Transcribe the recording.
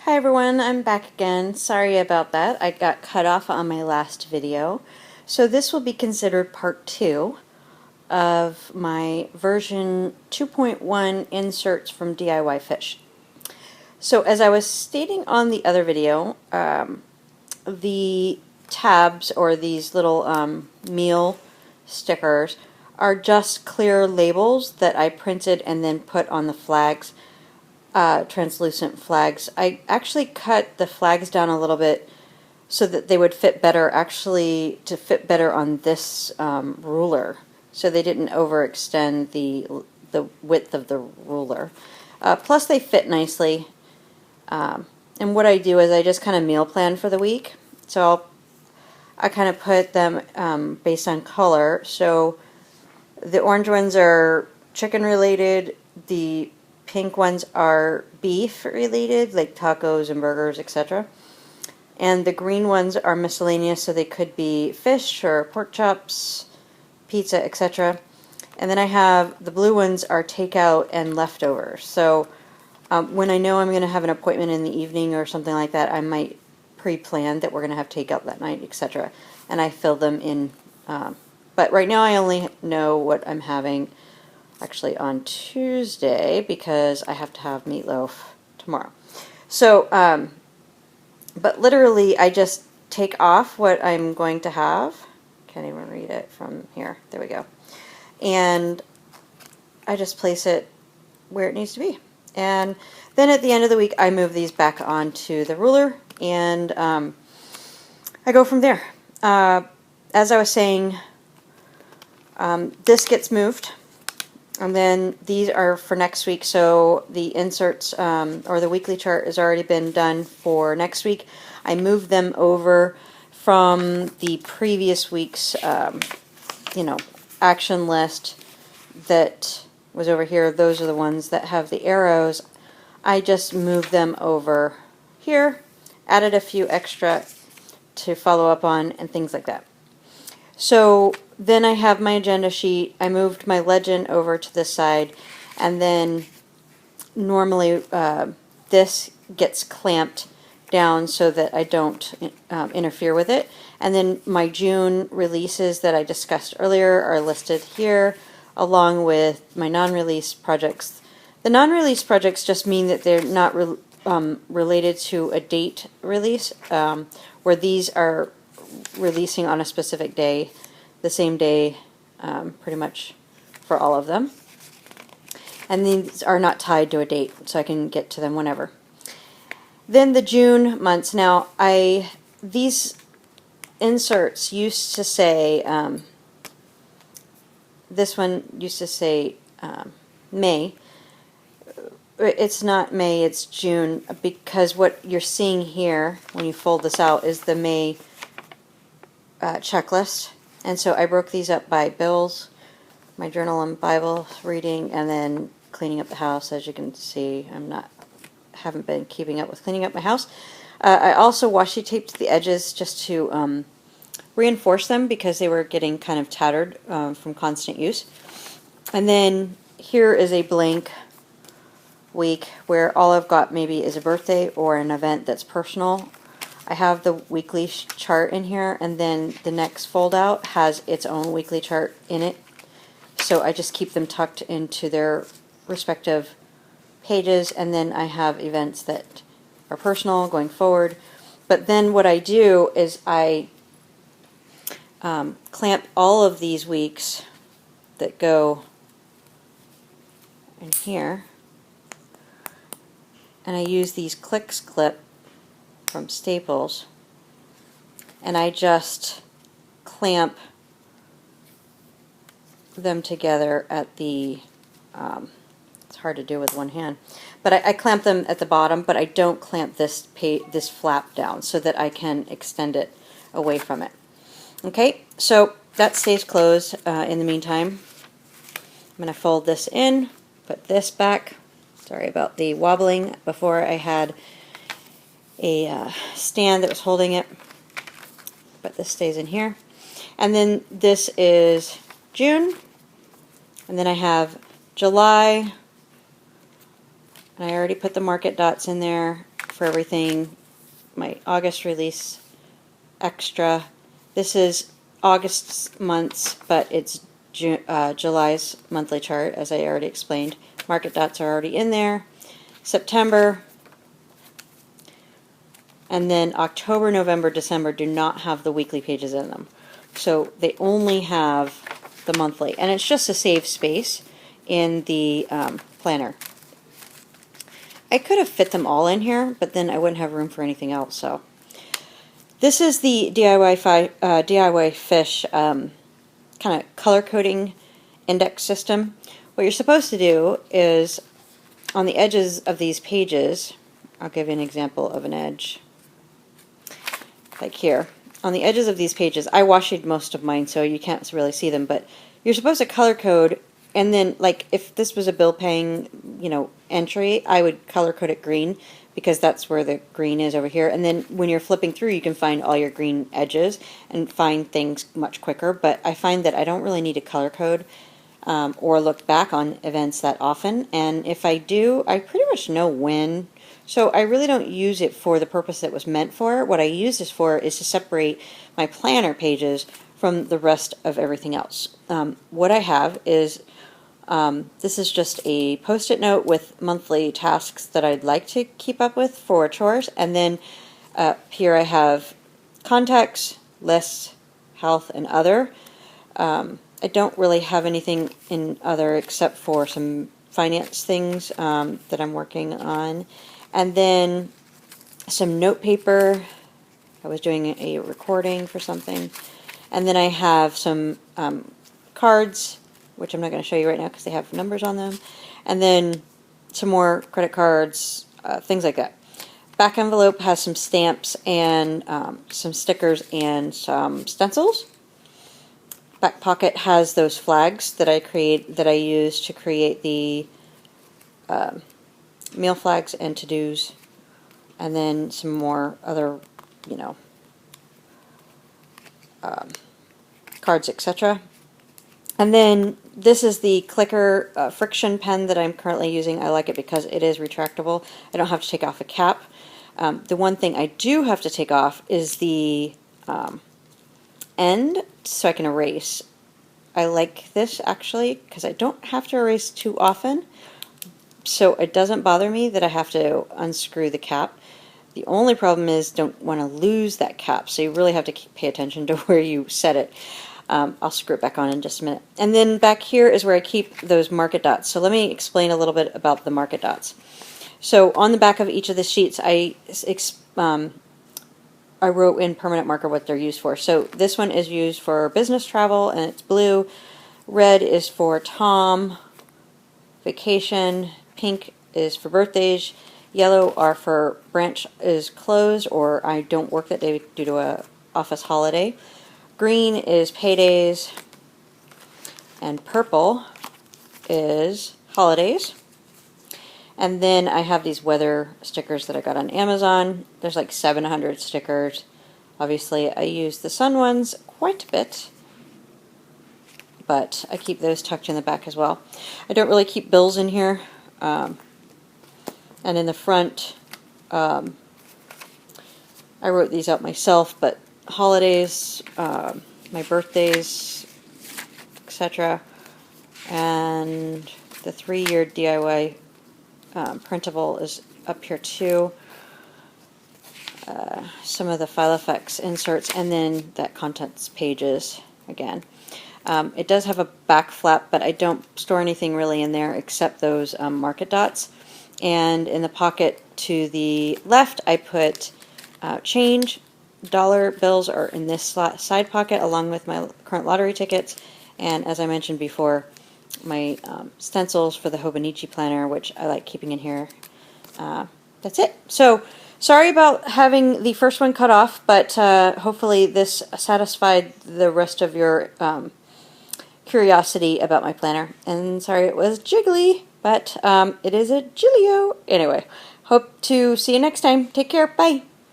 Hi everyone, I'm back again. Sorry about that. I got cut off on my last video. So this will be considered part 2 of my version 2.1 inserts from DIYFish. So as I was stating on the other video, the tabs or these little meal stickers are just clear labels that I printed and then put on the flags. Translucent flags. I actually cut the flags down a little bit so that they would fit better, actually to fit better on this ruler, so they didn't overextend the width of the ruler. Plus they fit nicely, and what I do is I just kind of meal plan for the week, so I kind of put them based on color. So the orange ones are chicken related, the pink ones are beef related, like tacos and burgers, etc. And the green ones are miscellaneous, so they could be fish or pork chops, pizza, etc. And then I have the blue ones are takeout and leftovers. So when I know I'm going to have an appointment in the evening or something like that, I might pre-plan that we're going to have takeout that night, etc. And I fill them in. But right now I only know what I'm having actually on Tuesday because I have to have meatloaf tomorrow. So, but literally I just take off what I'm going to have. Can't even read it from here. There we go. And I just place it where it needs to be. And then at the end of the week I move these back onto the ruler and I go from there. As I was saying, this gets moved. And then these are for next week, so the inserts or the weekly chart has already been done for next week. I moved them over from the previous week's, action list that was over here. Those are the ones that have the arrows. I just moved them over here, added a few extra to follow up on, and things like that. So then I have my agenda sheet. I moved my legend over to this side, and then normally this gets clamped down so that I don't interfere with it. And then my June releases that I discussed earlier are listed here, along with my non-release projects. The non-release projects just mean that they're not related to a date release, where these are releasing on a specific day, the same day pretty much for all of them. And these are not tied to a date, so I can get to them whenever. Then the June months. Now, these inserts used to say, this one used to say May. It's not May, it's June, because what you're seeing here when you fold this out is the May checklist. And so I broke these up by bills, my journal and Bible reading, and then cleaning up the house. As you can see, haven't been keeping up with cleaning up my house. I also washi taped the edges just to reinforce them because they were getting kind of tattered from constant use. And then here is a blank week where all I've got maybe is a birthday or an event that's personal. I have the weekly chart in here, and then the next fold out has its own weekly chart in it. So I just keep them tucked into their respective pages, and then I have events that are personal going forward. But then what I do is I clamp all of these weeks that go in here, and I use these clicks clip from Staples, and I just clamp them together at the, it's hard to do with one hand, but I clamp them at the bottom, but I don't clamp this flap down so that I can extend it away from it. Okay, so that stays closed. In the meantime, I'm going to fold this in, put this back. Sorry about the wobbling. Before I had a stand that was holding it, but this stays in here. And then this is June, and then I have July, and I already put the market dots in there for everything. My August release extra. This is August's months, but it's July's monthly chart, as I already explained. Market dots are already in there. September, and then October, November, December do not have the weekly pages in them. So they only have the monthly, and it's just to save space in the planner. I could have fit them all in here, but then I wouldn't have room for anything else. So this is the DIYFish kind of color coding index system. What you're supposed to do is on the edges of these pages, I'll give you an example of an edge, like here. On the edges of these pages, I washed most of mine, so you can't really see them, but you're supposed to color code, and then, like, if this was a bill paying, entry, I would color code it green, because that's where the green is over here. And then when you're flipping through, you can find all your green edges and find things much quicker. But I find that I don't really need to color code or look back on events that often. And if I do, I pretty much know when. So I really don't use it for the purpose it was meant for. What I use this for is to separate my planner pages from the rest of everything else. What I have is this is just a post-it note with monthly tasks that I'd like to keep up with for chores, and then here I have contacts, lists, health, and other. I don't really have anything in other except for some finance things that I'm working on, and then some note paper. I was doing a recording for something, and then I have some cards, which I'm not going to show you right now because they have numbers on them, and then some more credit cards, things like that. Back envelope has some stamps and some stickers and some stencils. Back pocket has those flags that I use to create the meal flags and to-dos, and then some more other, cards, etc. And then this is the clicker friction pen that I'm currently using. I like it because it is retractable. I don't have to take off a cap. The one thing I do have to take off is the end so I can erase. I like this actually because I don't have to erase too often, so it doesn't bother me that I have to unscrew the cap. The only problem is don't want to lose that cap, so you really have to pay attention to where you set it. I'll screw it back on in just a minute. And then back here is where I keep those market dots. So let me explain a little bit about the market dots. So on the back of each of the sheets, I wrote in permanent marker what they're used for. So this one is used for business travel, and it's blue. Red is for Tom, vacation. Pink is for birthdays. Yellow are for branch is closed or I don't work that day due to a office holiday. Green is paydays, and purple is holidays. And then I have these weather stickers that I got on Amazon. There's like 700 stickers. Obviously I use the sun ones quite a bit, but I keep those tucked in the back as well. I don't really keep bills in here. And in the front, I wrote these out myself, but holidays, my birthdays, etc. And the 3-year DIY printable is up here too. Some of the file effects inserts, and then that contents pages again. It does have a back flap, but I don't store anything really in there except those market dots. And in the pocket to the left, I put change. Dollar bills are in this side pocket along with my current lottery tickets, and as I mentioned before, my stencils for the Hobonichi planner, which I like keeping in here. That's it. So sorry about having the first one cut off, but hopefully this satisfied the rest of your curiosity about my planner. And sorry it was jiggly, but it is a Gilio. Anyway, hope to see you next time. Take care. Bye.